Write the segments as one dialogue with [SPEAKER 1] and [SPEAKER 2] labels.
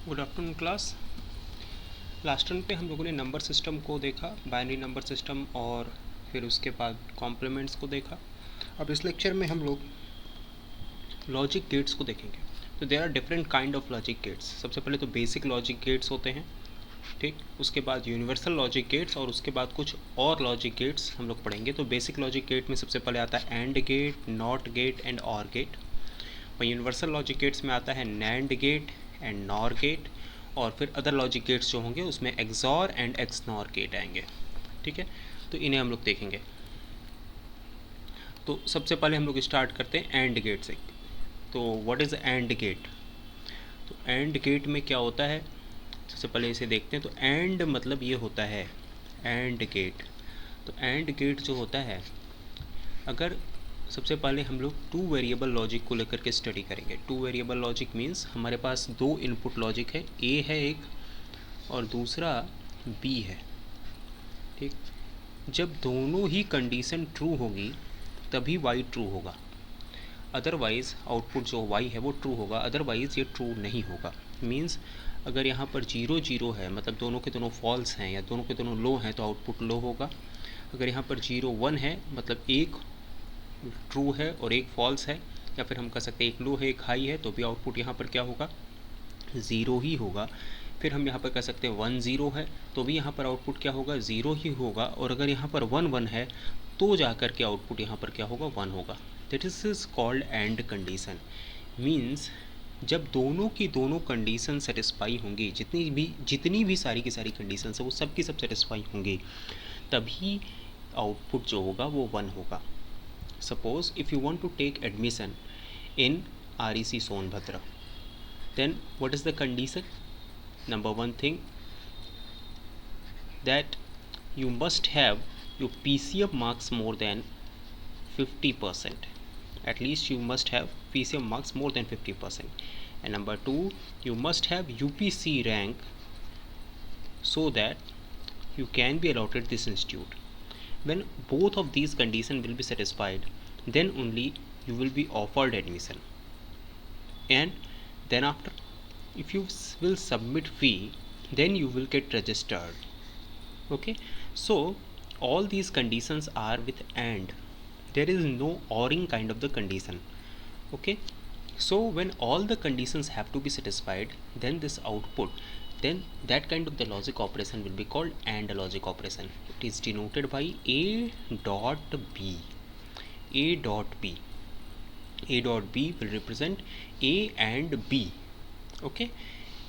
[SPEAKER 1] Good afternoon class. Last turn पे हम लोगों ने नंबर सिस्टम को देखा, बाइनरी नंबर सिस्टम, और फिर उसके बाद कॉम्प्लीमेंट्स को देखा। अब इस लेक्चर में हम लोग लॉजिक गेट्स को देखेंगे। तो there are different kind of logic gates. सबसे पहले तो बेसिक लॉजिक गेट्स होते हैं, ठीक। उसके बाद यूनिवर्सल लॉजिक गेट्स, और उसके बाद कुछ और लॉजिक गेट्स हम लोग पढ़ेंगे। तो बेसिक लॉजिक गेट में सबसे पहले आता है AND gate, NOT gate and OR gate. और यूनिवर्सल लॉजिक गेट्स में आता है NAND gate and NOR gate, और फिर अदर लॉजिक गेट्स जो होंगे उसमें एक्सॉर एंड एक्सनॉर गेट आएंगे, ठीक है। तो इन्हें हम लोग देखेंगे। तो सबसे पहले हम लोग स्टार्ट करते हैं एंड गेट से। तो व्हाट इज़ एंड गेट? तो एंड गेट में क्या होता है, सबसे पहले इसे देखते हैं। तो एंड मतलब ये होता है एंड गेट। तो एंड गेट जो होता है, अगर सबसे पहले हम लोग टू वेरिएबल लॉजिक को लेकर के स्टडी करेंगे। टू वेरिएबल लॉजिक मीन्स हमारे पास दो इनपुट लॉजिक है, ए है एक और दूसरा बी है, ठीक। जब दोनों ही कंडीशन ट्रू होगी तभी वाई ट्रू होगा, अदरवाइज़ आउटपुट जो वाई है वो ट्रू होगा, अदरवाइज़ ये ट्रू नहीं होगा। मीन्स अगर यहाँ पर 0 0 है, मतलब दोनों के दोनों फॉल्स हैं या दोनों के दोनों लो हैं, तो आउटपुट लो होगा। अगर यहाँ पर 0 1 है, मतलब एक ट्रू है और एक फॉल्स है, या फिर हम कह सकते हैं एक लो है एक हाई है, तो भी आउटपुट यहाँ पर क्या होगा, ज़ीरो ही होगा। फिर हम यहाँ पर कह सकते हैं 1 0 है, तो भी यहाँ पर आउटपुट क्या होगा, ज़ीरो ही होगा। और अगर यहाँ पर 1 1 है, तो जाकर के आउटपुट यहाँ पर क्या होगा, 1 होगा। That is called and condition. Means जब दोनों की दोनों कंडीशन सेटिस्फाई होंगी, जितनी भी सारी की सारी कंडीशन है वो सब की सब सेटिस्फाई होंगी, तभी आउटपुट जो होगा वो 1 होगा। Suppose if you want to take admission in REC Sonbhadra, then what is the condition? Number one thing, that you must have your PCM marks more than 50%. At least you must have PCM marks more than 50%. And number two, you must have UPC rank so that you can be allotted this institute. When both of these conditions will be satisfied, then only you will be offered admission. And then after, if you will submit fee, then you will get registered. Okay, so all these conditions are with and. There is no oring kind of the condition. Okay, so when all the conditions have to be satisfied, then this output, then that kind of the logic operation will be called AND logic operation. It is denoted by A dot B. A dot B. A dot B will represent A and B. Okay,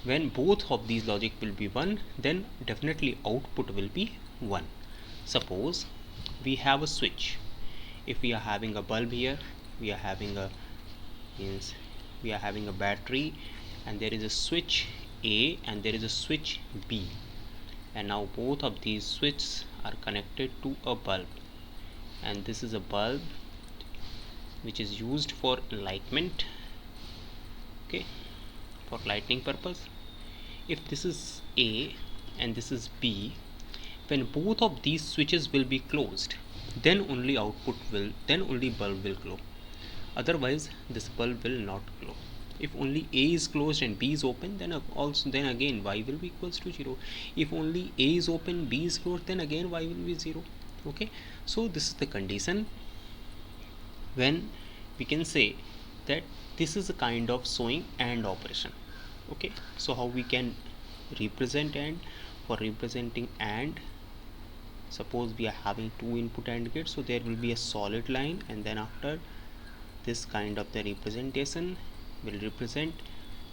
[SPEAKER 1] when both of these logic will be 1, then definitely output will be 1. Suppose we have a switch. If we are having a bulb here, we are having a battery, and there is a switch A and there is a switch B, and now both of these switches are connected to a bulb, and this is a bulb which is used for enlightenment, okay, for lighting purpose. If this is A and this is B, when both of these switches will be closed, then only bulb will glow, otherwise this bulb will not glow. If only A is closed and B is open, then again Y will be equals to 0. If only A is open, B is closed, then again Y will be 0. Okay, so this is the condition when we can say that this is a kind of showing AND operation. Okay, so how we can represent AND? For representing AND, suppose we are having two input AND gates, so there will be a solid line, and then after this kind of the representation will represent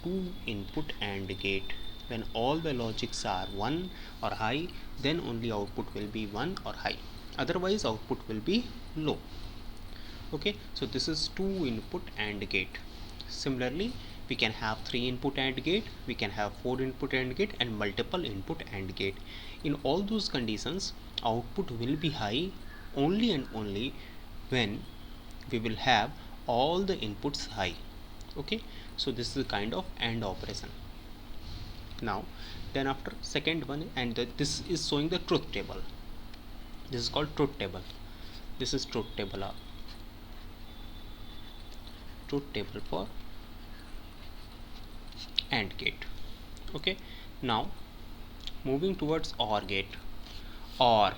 [SPEAKER 1] two input AND gate. When all the logics are 1 or high, then only output will be 1 or high, otherwise output will be low. Okay, so this is two input AND gate. Similarly, we can have 3 input AND gate, we can have 4 input AND gate, and multiple input AND gate. In all those conditions, output will be high only and only when we will have all the inputs high. Okay, so this is a kind of AND operation. Now then after second one, and this is showing the truth table. This is called truth table. This is truth table for AND gate. Okay, now moving towards OR gate. OR,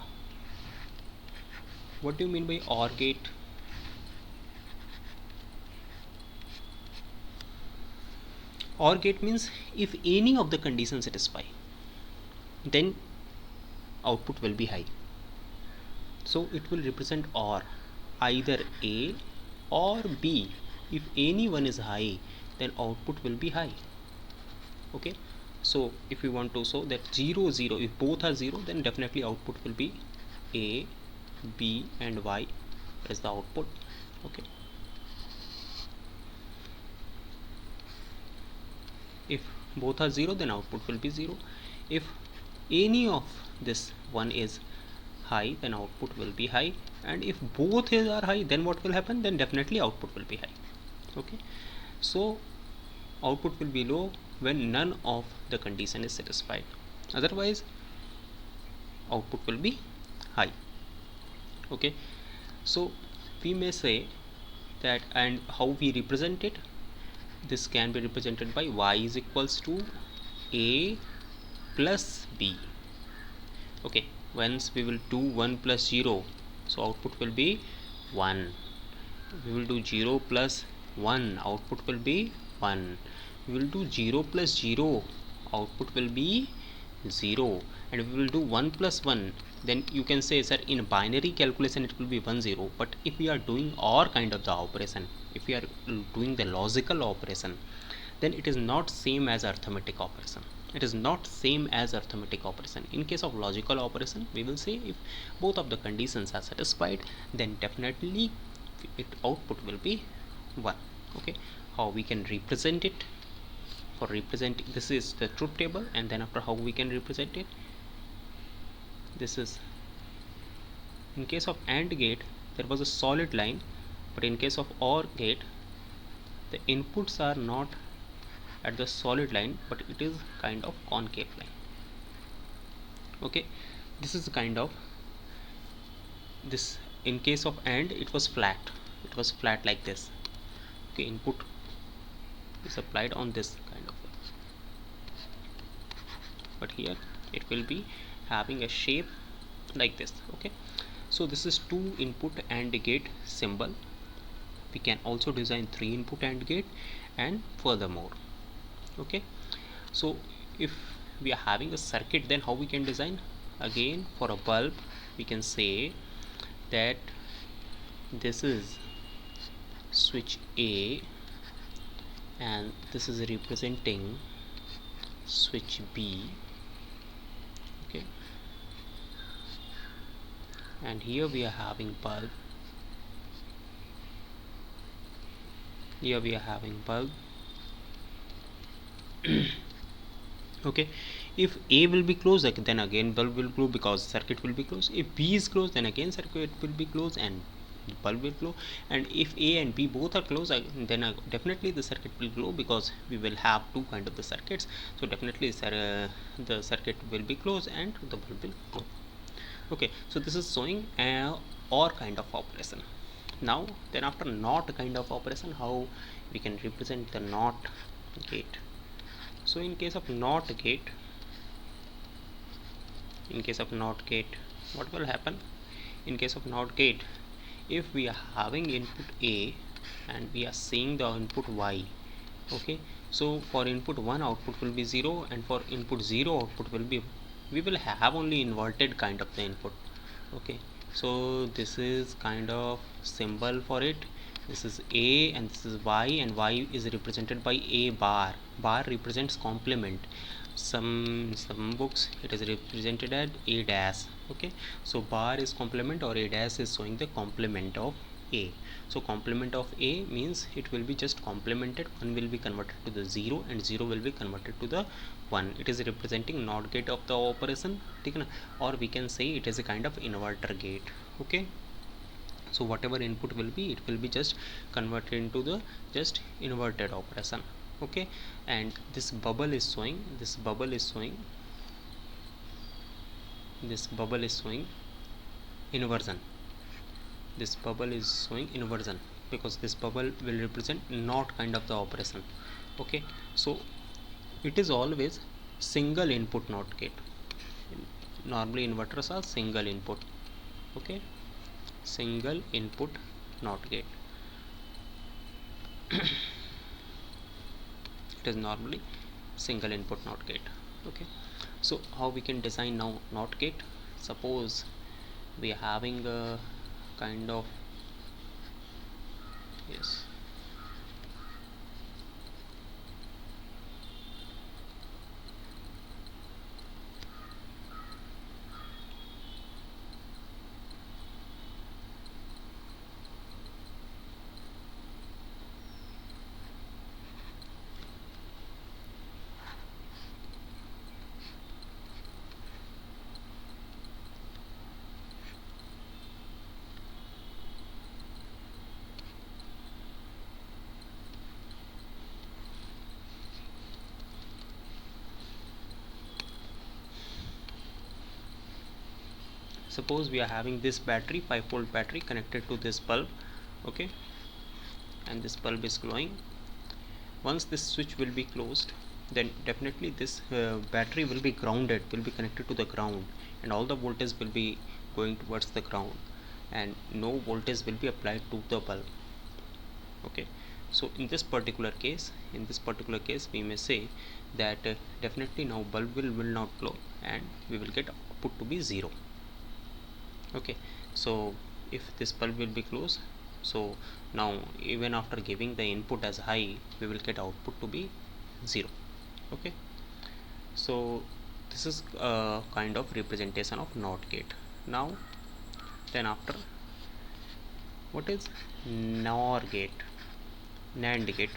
[SPEAKER 1] what do you mean by OR gate? OR gate means if any of the conditions satisfy, then output will be high. So it will represent OR, either A or B. If any one is high, then output will be high. Okay, so if we want to show that 0 0, if both are 0, then definitely output will be A, B and Y as the output. Okay, if both are 0, then output will be 0. If any of this one is high, then output will be high, and if both are high, then what will happen? Then definitely output will be high. Okay, so output will be low when none of the condition is satisfied, otherwise output will be high. Okay, so we may say that, and how we represent it, this can be represented by y is equals to a plus b. Okay, once we will do 1 plus 0, so output will be 1. We will do 0 plus 1, output will be 1. We will do 0 plus 0, output will be 0. And we will do 1 plus 1, then you can say, sir, in binary calculation it will be 1 0, but if we are doing OR kind of the operation, if we are doing the logical operation, then it is not same as arithmetic operation. It is not same as arithmetic operation. In case of logical operation, we will say if both of the conditions are satisfied, then definitely output will be 1. Okay, how we can represent it? For representing, this is the truth table, and then after how we can represent it, this is, in case of AND gate there was a solid line, but in case of OR gate the inputs are not at the solid line, but it is kind of concave line. Okay, this is kind of this. In case of AND it was flat, it was flat like this. Okay, input is applied on this kind of way, but here it will be having a shape like this. Okay, so this is 2 input AND gate symbol. We can also design 3 input AND gate and furthermore. Okay, so if we are having a circuit, then how we can design? Again, for a bulb we can say that this is switch A and this is representing switch B. Okay, and here we are having bulb, here we are having bulb. Okay, if A will be closed, then again bulb will glow because circuit will be closed. If B is closed, then again circuit will be closed and bulb will glow. And if A and B both are closed, then definitely the circuit will glow because we will have two kind of the circuits. So definitely the circuit will be closed and the bulb will glow. Okay, so this is showing OR kind of operation. Now then, after NOT kind of operation, how we can represent the NOT gate? So in case of NOT gate, what will happen? In case of NOT gate, if we are having input A and we are seeing the input Y, okay, so for input 1 output will be 0, and for input 0 output will be, we will have only inverted kind of the input. Okay, so this is kind of symbol for it. This is A and this is Y, and Y is represented by A bar. Bar represents complement. Some books it is represented as A dash. Okay, so bar is complement or A dash is showing the complement of A. So complement of A means it will be just complemented. 1 will be converted to the 0 and 0 will be converted to the 1. It is representing NOT gate of the operation, or we can say it is a kind of inverter gate. Okay, so whatever input will be, it will be just converted into the just inverted operation. Okay, and this bubble is showing, this bubble is showing inversion. This bubble is showing inversion because this bubble will represent NOT kind of the operation. Okay, so it is always single input NOT gate. Normally inverters are single input. Okay, single input NOT gate. It is normally single input NOT gate. Okay, so how we can design now NOT gate? Suppose we are having a kind of, yes, suppose we are having this battery, 5-volt battery connected to this bulb. Okay, and this bulb is glowing. Once this switch will be closed, then definitely this battery will be grounded, will be connected to the ground, and all the voltage will be going towards the ground, and no voltage will be applied to the bulb. Okay, so in this particular case, we may say that definitely now bulb will not glow, and we will get output to be 0. Okay, so if this bulb will be closed, so now even after giving the input as high, we will get output to be 0. Okay, so this is a kind of representation of NOT gate. Now then after, what is NOR gate? NAND gate.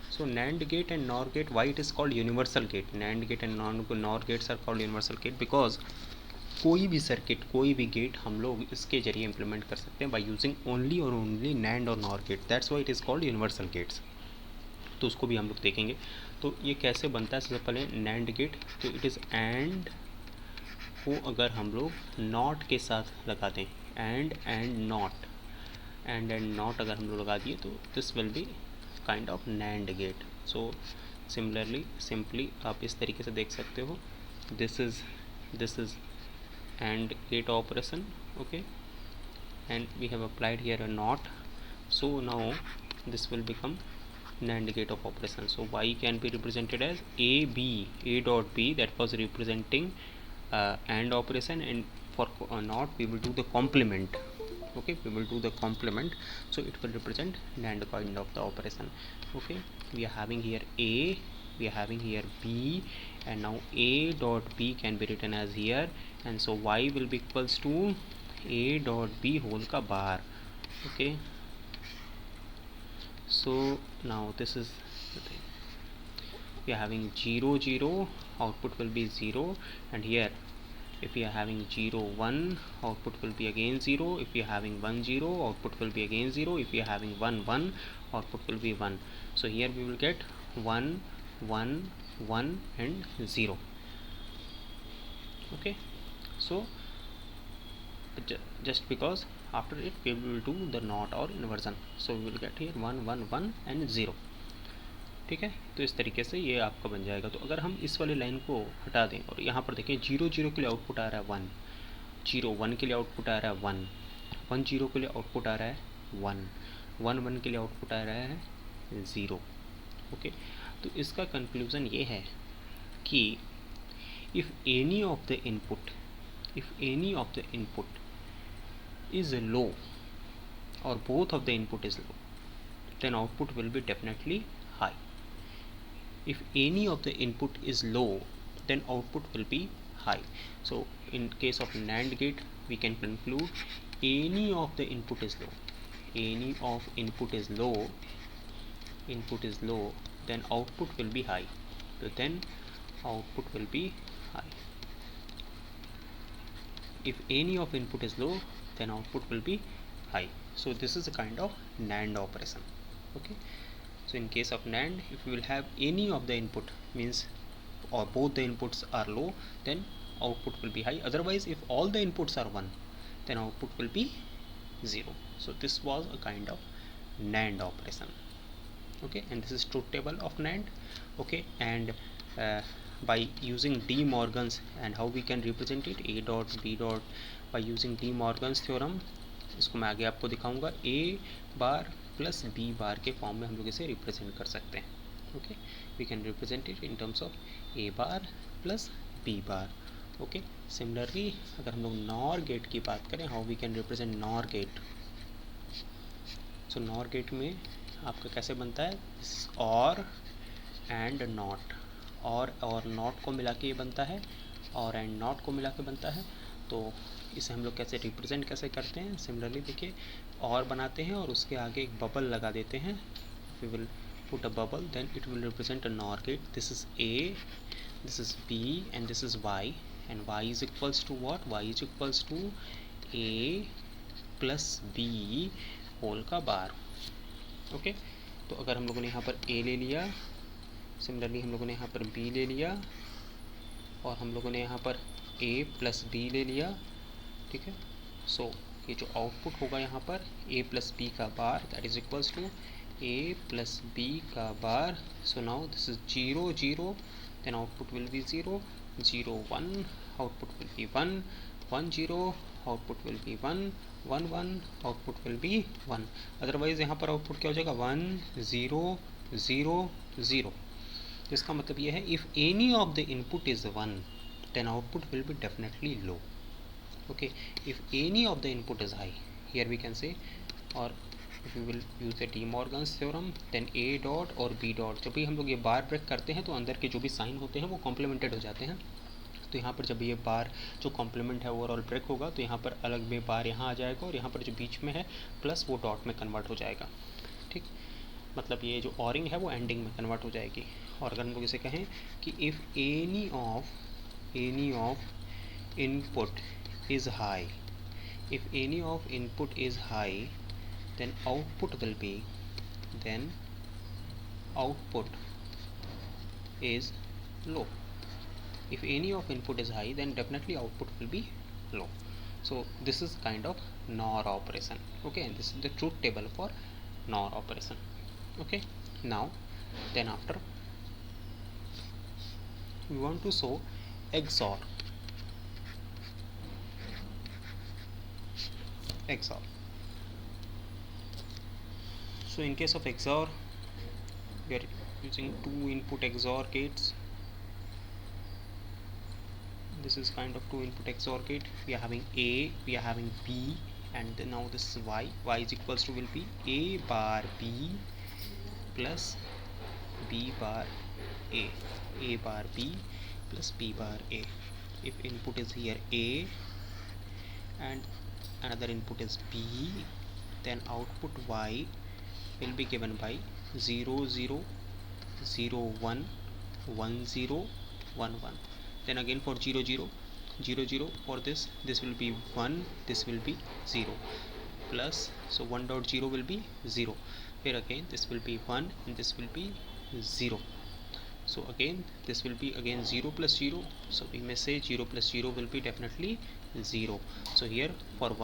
[SPEAKER 1] So NAND gate and NOR gate, why it is called universal gate? NAND gate and NOR gates are called universal gate because कोई भी circuit, कोई भी gate हम लोग इसके जरिए implement कर सकते हैं बाय यूजिंग ओनली और ओनली नैंड और NOR gate. That's why it is called universal gates. तो उसको भी हम लोग देखेंगे. तो ये कैसे बनता है, सबसे पहले नैंड गेट. तो इट इज़ एंड को अगर हम लोग नॉट के साथ लगा दें, एंड नॉट, एंड नॉट अगर हम लोग लगा दिए, तो this will be kind of NAND gate. So simply आप इस तरीके से देख सकते हो. This is and gate operation. Okay, and we have applied here a NOT, so now this will become NAND gate of operation. So y can be represented as a dot b, that was representing AND operation, and for NOT we will do the complement. Okay, we will do the complement, so it will represent NAND kind of the operation. Okay, we are having here a, we are having here b, and now a dot b can be written as here, and so y will be equals to a dot b whole ka bar. Okay, so now this is the thing. We are having 0 0, output will be 0, and here if we are having 0 1, output will be again 0. If we are having 1 0, output will be again 0. If we are having 1 1, output will be 1. So here we will get 1 1 1 and 0. Okay, so just because after it we will do the NOT or inversion, so we will get here 1 1 1 and 0. ठीक है, तो इस तरीके से ये आपका बन जाएगा. तो अगर हम इस वाली लाइन को हटा दें और यहाँ पर देखें 0 0 के लिए आउटपुट आ रहा है 1, 0 1 के लिए आउटपुट आ रहा है 1, 1 0 के लिए आउटपुट आ रहा है 1, 1 1 के लिए आउटपुट आ रहा है 0. ओके, तो इसका कंक्लूज़न ये है कि if any of the input is low or both of the input is low, then output will be definitely high. If any of the input is low, then output will be high. So in case of NAND gate, we can conclude any of the input is low, any of input is low, then output will be high. So then output will be high. If any of input is low, then output will be high. So this is a kind of NAND operation. Okay, so in case of NAND, if we will have any of the input, means or both the inputs are low, then output will be high. Otherwise, if all the inputs are 1, then output will be 0. So this was a kind of NAND operation. Okay, and this is truth table of NAND. Okay, and by using De Morgan's, and how we can represent it, a dot b dot by using De Morgan's theorem. इसको मैं आगे आपको दिखाऊंगा. a bar plus b बार के form में हम लोग इसे रिप्रेजेंट कर सकते हैं. Okay, we can represent it in terms of a bar plus b bar. Okay, similarly अगर हम लोग नॉर गेट की बात करें, how we can represent NOR gate. So NOR gate में आपका कैसे बनता है, और एंड नॉट, और नॉट को मिला के ये बनता है, और एंड नॉट को मिला के बनता है. तो इसे हम लोग कैसे रिप्रेजेंट कैसे करते हैं, सिमिलरली देखिए, और बनाते हैं और उसके आगे एक बबल लगा देते हैं. We will put a bubble, then it will represent a NOR gate. This is a, this is b and this is y, and y is equals to what, y is equals to a plus b whole का bar. Okay, तो अगर हम लोगों ने यहाँ पर a ले लिया, सिमिलरली हम लोगों ने यहाँ पर b ले लिया, और हम लोगों ने यहाँ पर a प्लस b ले लिया. ठीक है, सो ये जो आउटपुट होगा यहाँ पर a प्लस b का bar, that is equals to a plus b का bar. So now this is 0 0, then output will be 0 0 1, output will be 1 1 0, output will be 1 1 1, output will be 1. Otherwise यहाँ पर output क्या हो जाएगा, 1 0 0 0. इसका मतलब ये है, if any of the input is 1 then output will be definitely low. Okay, if any of the input is high, here we can say, or if we will use the De Morgan's theorem, then a dot और b dot, जब भी हम लोग ये बार break करते हैं तो अंदर के जो भी साइन होते हैं वो कॉम्प्लीमेंटेड हो जाते हैं. तो यहाँ पर जब ये बार जो कॉम्प्लीमेंट है ओवरऑल ब्रेक होगा, तो यहाँ पर अलग में बार यहाँ आ जाएगा, और यहाँ पर जो बीच में है प्लस वो डॉट में कन्वर्ट हो जाएगा. ठीक, मतलब ये जो ऑरिंग है वो एंडिंग में कन्वर्ट हो जाएगी. और अगर हम लोग इसे कहें कि if any of input is high, if any of input is high, then output is low. If any of input is high, then definitely output will be low. So this is kind of NOR operation. Okay, and this is the truth table for NOR operation. Okay, now then after we want to show XOR. So in case of XOR, we are using two input XOR gates. This is kind of two input XOR gate. We are having A, we are having B, and then now this is Y. Y is equals to will be A bar B plus B bar A. A bar B plus B bar A. If input is here A and another input is B, then output Y will be given by 0 0 0 1 1 0 1 1. Then again for 0 0 0 0, for this will be 1, this will be 0, plus, so 1 dot 0 will be 0. Here again this will be 1 and this will be 0. So again this will be again 0 plus 0, so we may say 0 plus 0 will be definitely 0. So here for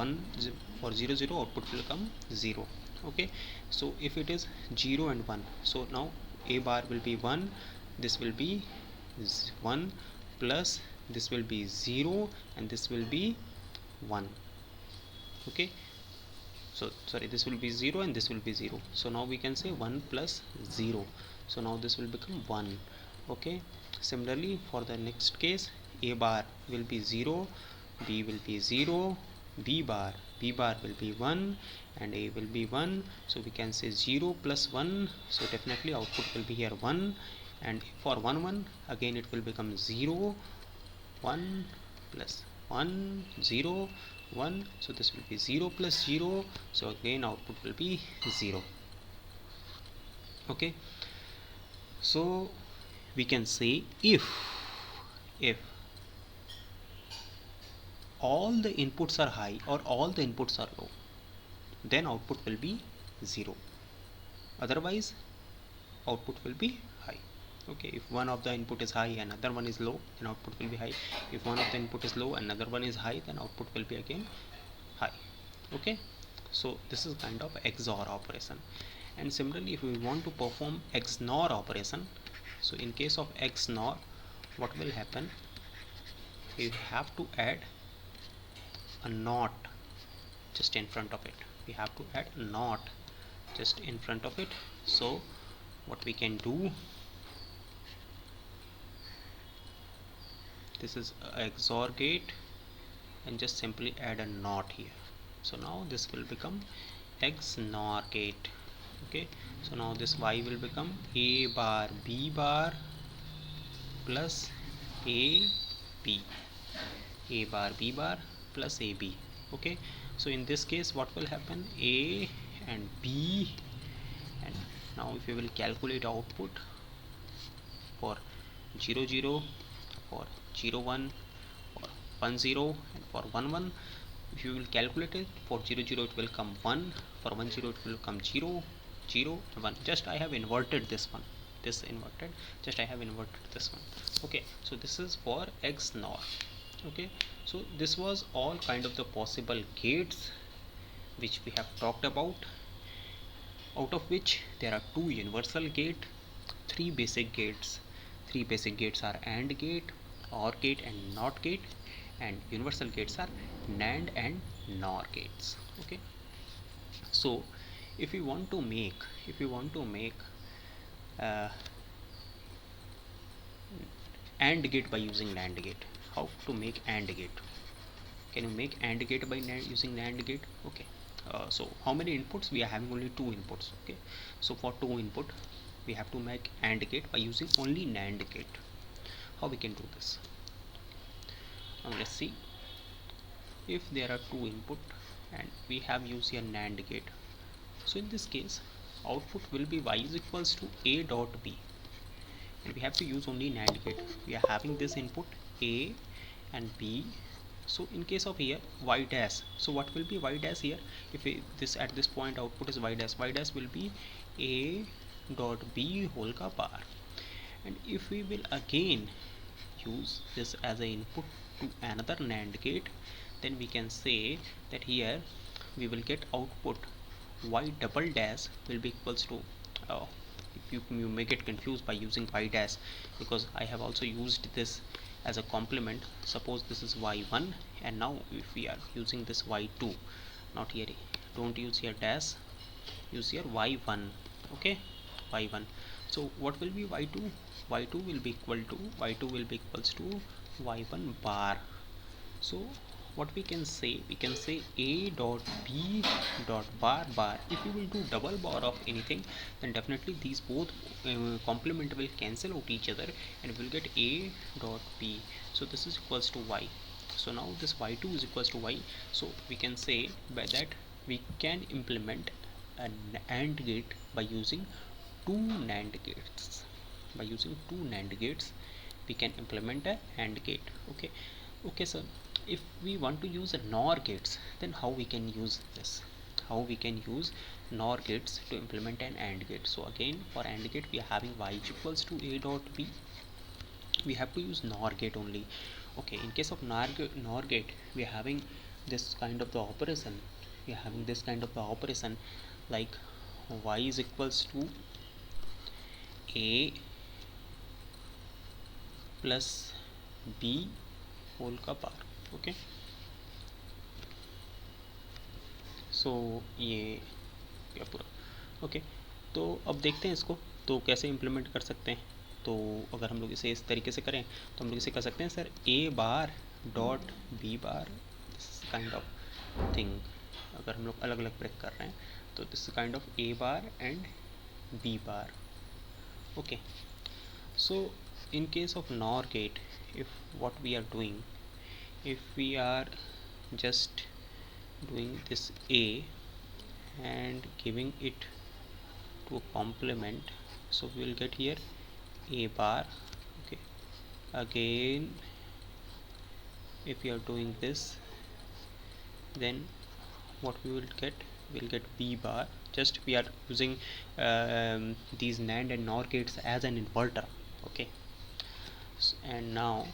[SPEAKER 1] 0 0 output will come 0. Okay, so if it is 0 and 1, so now A bar will be 1, this will be 1, plus this will be 0 and this will be 1. Okay, so sorry, this will be 0 and this will be 0, so now we can say 1 plus 0, so now this will become 1. Okay, similarly for the next case, A bar will be 0, B will be 0, B bar will be 1 and A will be 1, so we can say 0 plus 1, so definitely output will be here 1, and for 1 1 again it will become 0 1 plus 1 0 1, so this will be 0 plus 0, so again output will be 0. Okay, so we can say if all the inputs are high or all the inputs are low, then output will be 0, otherwise output will be high. Okay, if one of the input is high and another one is low, then output will be high. If one of the input is low and another one is high, then output will be again high. Okay, so this is kind of XOR operation. And similarly, if we want to perform XNOR operation, so in case of XNOR, what will happen, you have to add a not just in front of it. We have to add not just in front of it. So what we can do, this is XOR gate, and just simply add a not here. So now this will become XNOR gate. Okay, so now this Y will become A bar B bar plus AB, A bar B bar plus AB. Okay, so in this case what will happen, A and B, and now if you will calculate output for 0 0, for 0 1, for 1 0, and for 1 1, if you will calculate it, for 0 0 it will come 1, for 1 0 it will come 0 0 1. Just I have inverted this one, this inverted, just I have inverted this one. Okay, so this is for XNOR. Okay, so this was all kind of the possible gates which we have talked about, out of which there are two universal gate, three basic gates. Three basic gates are AND gate, OR gate, and NOT gate, and universal gates are NAND and NOR gates. Okay, so if we want to make uh, AND gate by using NAND gate, how to make AND gate? Can you make AND gate by using NAND gate? Okay, so how many inputs? We are having only two inputs. Okay, so for two input we have to make AND gate by using only NAND gate. How we can do this? Now let's see. If there are two input and we have used here NAND gate, so in this case output will be Y is equals to A dot B, and we have to use only NAND gate. We are having this input A and B. So in case of here Y dash, so what will be Y dash here? If this at this point output is Y dash will be A dot B whole ka bar. And if we will again use this as a input to another NAND gate, then we can say that here we will get output Y double dash will be equals to if you may get confused by using Y dash, because I have also used this as a complement. Suppose this is Y1, and now if we are using this Y2, not here, don't use here dash, use here Y1. Okay, Y1. So what will be Y2? Y2 will be equal to Y1 bar. So what we can say, A dot B dot bar bar. If you will do double bar of anything, then definitely these both complement will cancel out each other, and we'll get A dot B. So this is equals to Y. So now this Y2 is equals to Y. So we can say by that we can implement an AND gate by using two NAND gates. By using two NAND gates we can implement a AND gate. Okay, okay, so if we want to use a NOR gates, then how we can use this? How we can use NOR gates to implement an AND gate? So again, for AND gate we are having Y equals to A dot B. We have to use NOR gate only. Okay, in case of NOR gate, we are having this kind of the operation. We are having this kind of the operation like Y is equals to A plus B whole का पार. Okay, सो ये क्या पूरा. Okay, तो अब देखते हैं इसको तो कैसे इम्प्लीमेंट कर सकते हैं. तो अगर हम लोग इसे इस तरीके से करें तो हम लोग इसे कर सकते हैं sir a bar dot b bar, this kind of thing. अगर हम लोग अलग अलग ब्रेक कर रहे हैं तो this kind of a bar and b bar. Okay, so in case of NOR gate, if what we are doing, if we are just doing this A and giving it to a complement, so we will get here A bar. Okay, again if we are doing this, then what we will get, we'll get B bar. Just we are using these NAND and NOR gates as an inverter. Okay, and now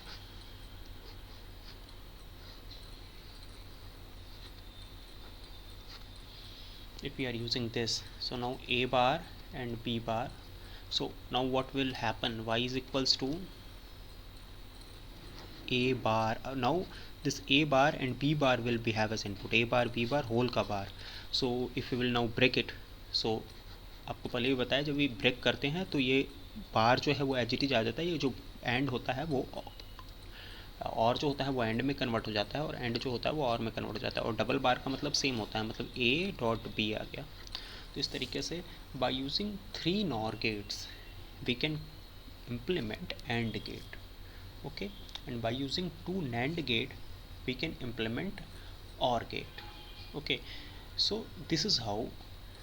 [SPEAKER 1] if we are using this, so now A bar and B bar. So now what will happen, Y is equals to a bar. Now this a bar and b bar will be have as input, a bar b bar whole का bar. So if we will now break it, so आपको पहले भी बताया जब ये break करते हैं तो ये बार जो है वो एज इट इज आ जाता है, ये जो एंड होता है वो और जो होता है वो एंड में कन्वर्ट हो जाता है, और एंड जो होता है वो और में कन्वर्ट हो जाता है, और डबल बार का मतलब सेम होता है, मतलब ए डॉट बी आ गया. तो इस तरीके से by using 3 NOR gates we can implement AND gate. Okay, and by using 2 NAND gate we can implement OR gate. Okay, so this is how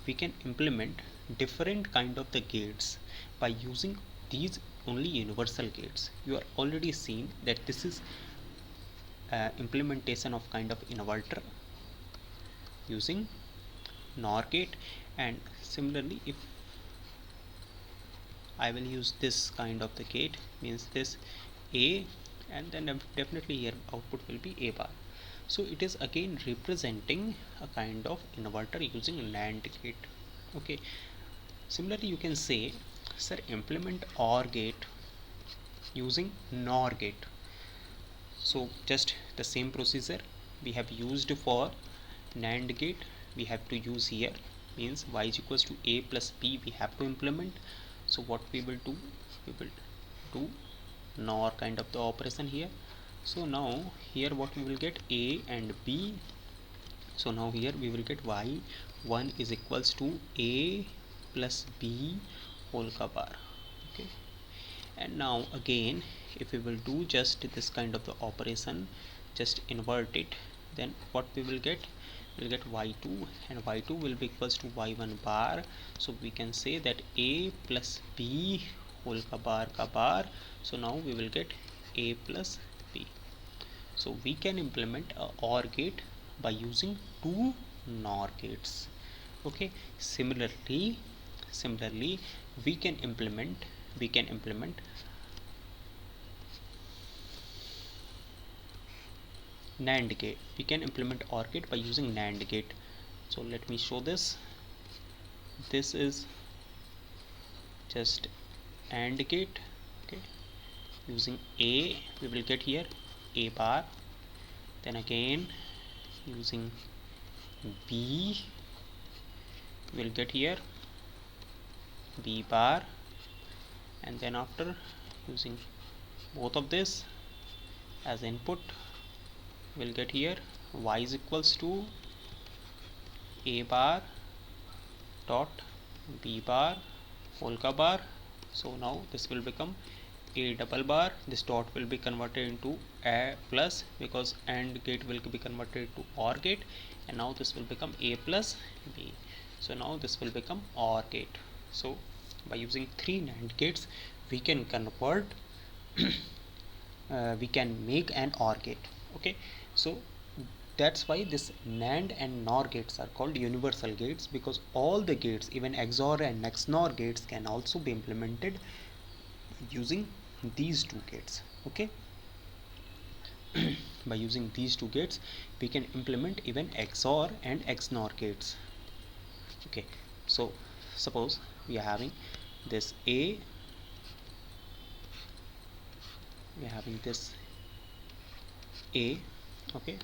[SPEAKER 1] we can implement different kind of the gates by using these only universal gates. You are already seen that this is implementation of kind of inverter using NOR gate, and similarly if I will use this kind of the gate, means this A, and then definitely here output will be A bar. So it is again representing a kind of inverter using NAND gate. Okay, similarly you can say, sir, implement OR gate using NOR gate. So just the same procedure we have used for NAND gate we have to use here, means y is equals to a plus b we have to implement. So what we will do, we will do NOR kind of the operation here. So now here what we will get, a and b. So now here we will get y1 is equals to a plus b whole ka bar. Okay, and now again if we will do just this kind of the operation, just invert it, then what we will get, we'll get y2, and y2 will be equals to y1 bar. So we can say that a plus b whole ka bar. So now we will get a plus b. So we can implement a OR gate by using 2 NOR gates. Okay, similarly we can implement NAND gate. We can implement OR gate by using NAND gate. So let me show this. This is just AND gate. Okay, using A we will get here A bar, then again using B we will get here B bar, and then after using both of this as input we'll get here y is equals to a bar dot b bar whole ka bar. So now this will become a double bar, this dot will be converted into a plus because AND gate will be converted to OR gate, and now this will become a plus b. So now this will become OR gate. So by using 3 NAND gates we can convert we can make an OR gate. Okay, so that's why this NAND and NOR gates are called universal gates, because all the gates, even XOR and XNOR gates, can also be implemented using these 2 gates. Okay, by using these 2 gates we can implement even XOR and XNOR gates. Okay, so suppose we are having this A, we are having this A, okay,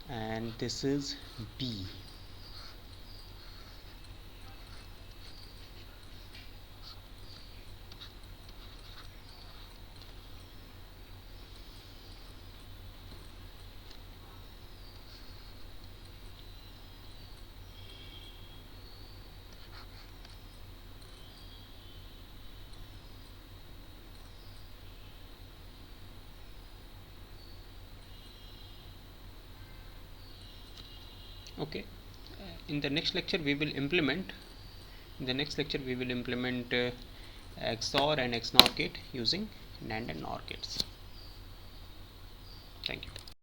[SPEAKER 1] and this is B. Okay, in the next lecture we will implement XOR and XNOR gate using NAND and NOR gates. Thank you.